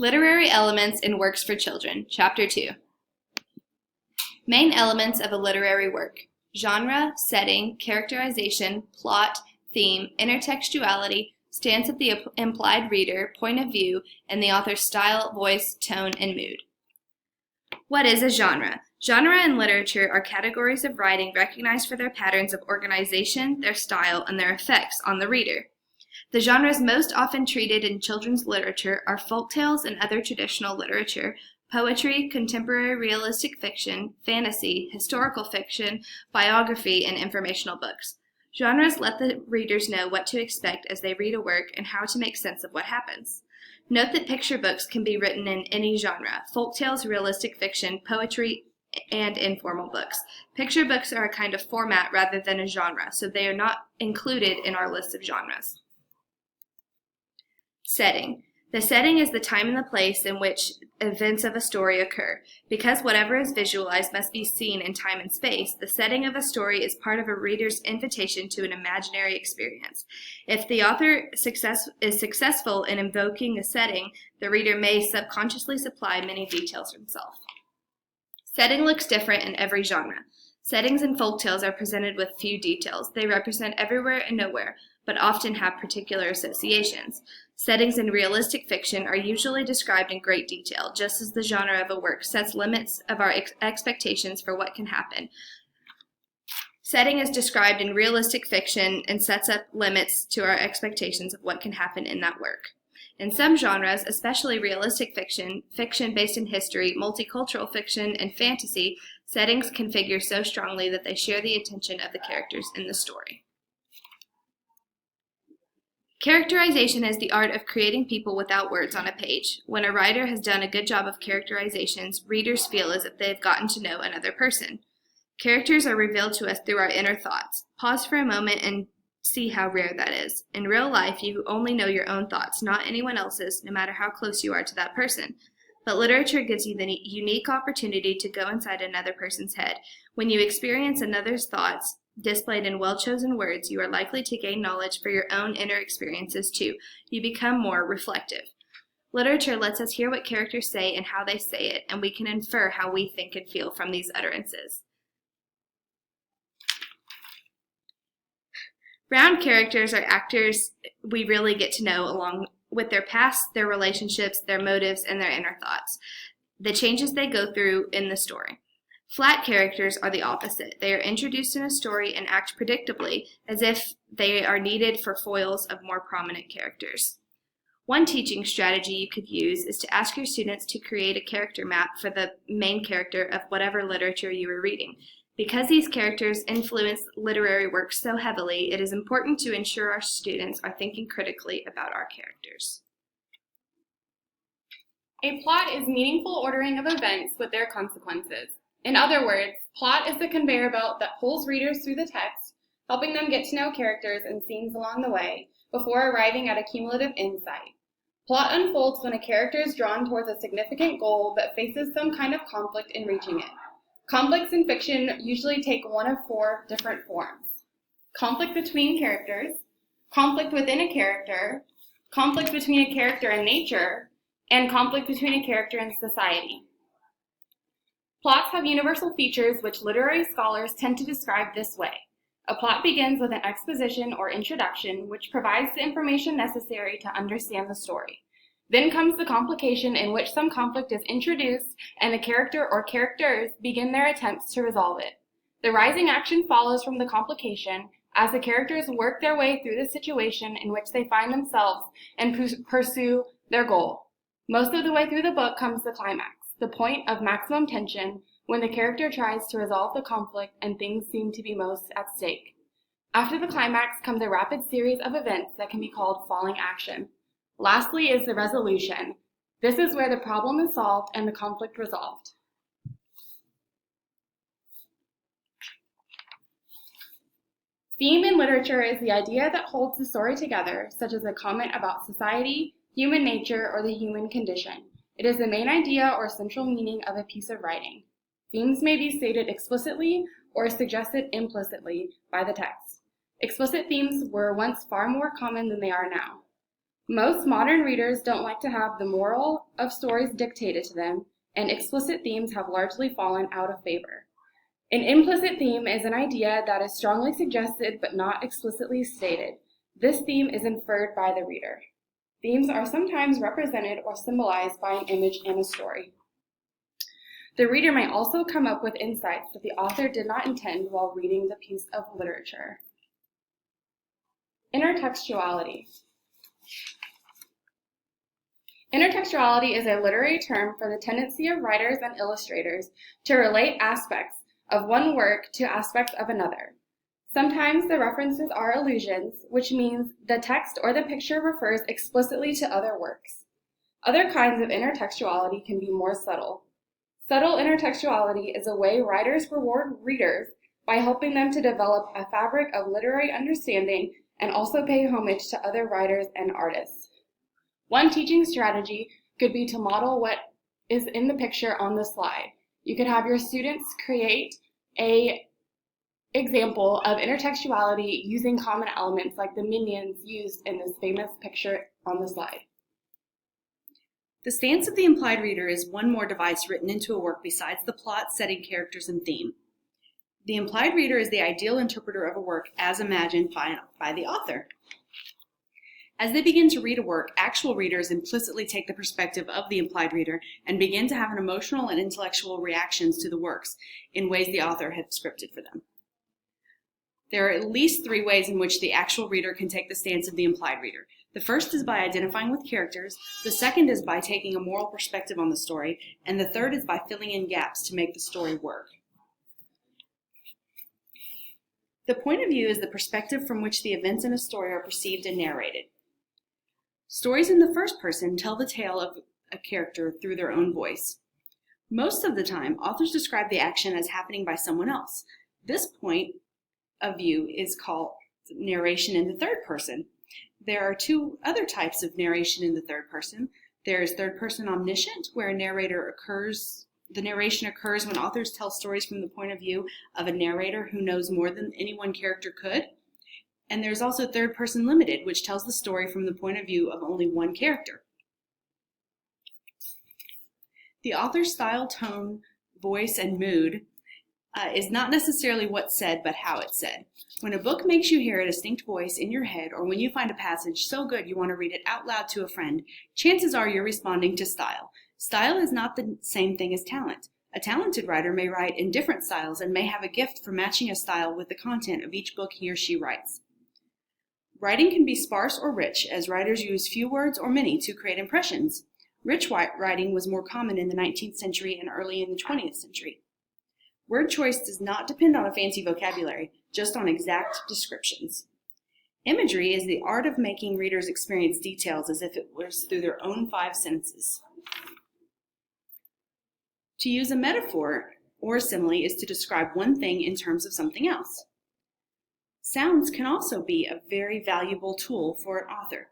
Literary Elements in Works for Children, Chapter 2. Main elements of a literary work: genre, setting, characterization, plot, theme, intertextuality, stance of the implied reader, point of view, and the author's style, voice, tone, and mood. What is a genre? Genre in literature are categories of writing recognized for their patterns of organization, their style, and their effects on the reader. The genres most often treated in children's literature are folktales and other traditional literature, poetry, contemporary realistic fiction, fantasy, historical fiction, biography, and informational books. Genres let the readers know what to expect as they read a work and how to make sense of what happens. Note that picture books can be written in any genre: folktales, realistic fiction, poetry, and informal books. Picture books are a kind of format rather than a genre, so they are not included in our list of genres. Setting. The setting is the time and the place in which events of a story occur. Because whatever is visualized must be seen in time and space, the setting of a story is part of a reader's invitation to an imaginary experience. If the author is successful in invoking a setting, the reader may subconsciously supply many details himself. Setting looks different in every genre. Settings in folktales are presented with few details. They represent everywhere and nowhere, but often have particular associations. Settings in realistic fiction are usually described in great detail, just as the genre of a work sets limits of our expectations for what can happen. Setting is described in realistic fiction and sets up limits to our expectations of what can happen in that work. In some genres, especially realistic fiction, fiction based in history, multicultural fiction, and fantasy, settings can figure so strongly that they share the attention of the characters in the story. Characterization is the art of creating people without words on a page. When a writer has done a good job of characterizations, readers feel as if they have gotten to know another person. Characters are revealed to us through our inner thoughts. Pause for a moment and see how rare that is. In real life, you only know your own thoughts, not anyone else's, no matter how close you are to that person. But literature gives you the unique opportunity to go inside another person's head. When you experience another's thoughts displayed in well-chosen words, you are likely to gain knowledge for your own inner experiences too. You become more reflective. Literature lets us hear what characters say and how they say it, and we can infer how we think and feel from these utterances. Round characters are actors we really get to know along with their past, their relationships, their motives, and their inner thoughts, the changes they go through in the story. Flat characters are the opposite. They are introduced in a story and act predictably, as if they are needed for foils of more prominent characters. One teaching strategy you could use is to ask your students to create a character map for the main character of whatever literature you are reading. Because these characters influence literary works so heavily, it is important to ensure our students are thinking critically about our characters. A plot is meaningful ordering of events with their consequences. In other words, plot is the conveyor belt that pulls readers through the text, helping them get to know characters and scenes along the way before arriving at a cumulative insight. Plot unfolds when a character is drawn towards a significant goal but faces some kind of conflict in reaching it. Conflicts in fiction usually take one of four different forms: conflict between characters, conflict within a character, conflict between a character and nature, and conflict between a character and society. Plots have universal features which literary scholars tend to describe this way. A plot begins with an exposition or introduction which provides the information necessary to understand the story. Then comes the complication in which some conflict is introduced and the character or characters begin their attempts to resolve it. The rising action follows from the complication as the characters work their way through the situation in which they find themselves and pursue their goal. Most of the way through the book comes the climax, the point of maximum tension when the character tries to resolve the conflict and things seem to be most at stake. After the climax comes a rapid series of events that can be called falling action. Lastly is the resolution. This is where the problem is solved and the conflict resolved. Theme in literature is the idea that holds the story together, such as a comment about society, human nature, or the human condition. It is the main idea or central meaning of a piece of writing. Themes may be stated explicitly or suggested implicitly by the text. Explicit themes were once far more common than they are now. Most modern readers don't like to have the moral of stories dictated to them, and explicit themes have largely fallen out of favor. An implicit theme is an idea that is strongly suggested but not explicitly stated. This theme is inferred by the reader. Themes are sometimes represented or symbolized by an image in a story. The reader may also come up with insights that the author did not intend while reading the piece of literature. Intertextuality. Intertextuality is a literary term for the tendency of writers and illustrators to relate aspects of one work to aspects of another. Sometimes the references are allusions, which means the text or the picture refers explicitly to other works. Other kinds of intertextuality can be more subtle. Subtle intertextuality is a way writers reward readers by helping them to develop a fabric of literary understanding and also pay homage to other writers and artists. One teaching strategy could be to model what is in the picture on the slide. You could have your students create an example of intertextuality using common elements like the minions used in this famous picture on the slide. The stance of the implied reader is one more device written into a work besides the plot, setting, characters, and theme. The implied reader is the ideal interpreter of a work as imagined by the author. As they begin to read a work, actual readers implicitly take the perspective of the implied reader and begin to have an emotional and intellectual reactions to the works in ways the author had scripted for them. There are at least 3 ways in which the actual reader can take the stance of the implied reader. The first is by identifying with characters, the second is by taking a moral perspective on the story, and the third is by filling in gaps to make the story work. The point of view is the perspective from which the events in a story are perceived and narrated. Stories in the first person tell the tale of a character through their own voice. Most of the time, authors describe the action as happening by someone else. This point of view is called narration in the third person. There are 2 other types of narration in the third person. There is third person omniscient, where the narration occurs when authors tell stories from the point of view of a narrator who knows more than any one character could. And there's also third person limited, which tells the story from the point of view of only one character. The author's style, tone, voice, and mood is not necessarily what's said, but how it's said. When a book makes you hear a distinct voice in your head, or when you find a passage so good you want to read it out loud to a friend, chances are you're responding to style. Style is not the same thing as talent. A talented writer may write in different styles and may have a gift for matching a style with the content of each book he or she writes. Writing can be sparse or rich, as writers use few words or many to create impressions. Rich writing was more common in the 19th century and early in the 20th century. Word choice does not depend on a fancy vocabulary, just on exact descriptions. Imagery is the art of making readers experience details as if it was through their own 5 senses. To use a metaphor or a simile is to describe one thing in terms of something else. Sounds can also be a very valuable tool for an author.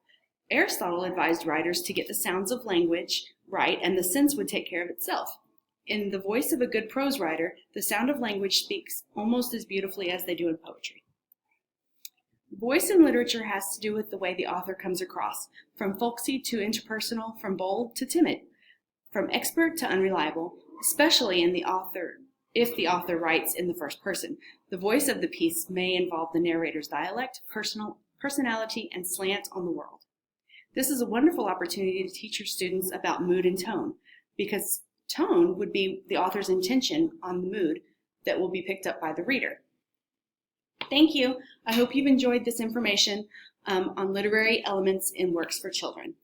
Aristotle advised writers to get the sounds of language right, and the sense would take care of itself. In the voice of a good prose writer, the sound of language speaks almost as beautifully as they do in poetry. Voice in literature has to do with the way the author comes across, from folksy to interpersonal, from bold to timid, from expert to unreliable, especially if the author writes in the first person. The voice of the piece may involve the narrator's dialect, personality, and slant on the world. This is a wonderful opportunity to teach your students about mood and tone, because tone would be the author's intention on the mood that will be picked up by the reader. Thank you. I hope you've enjoyed this information on literary elements in works for children.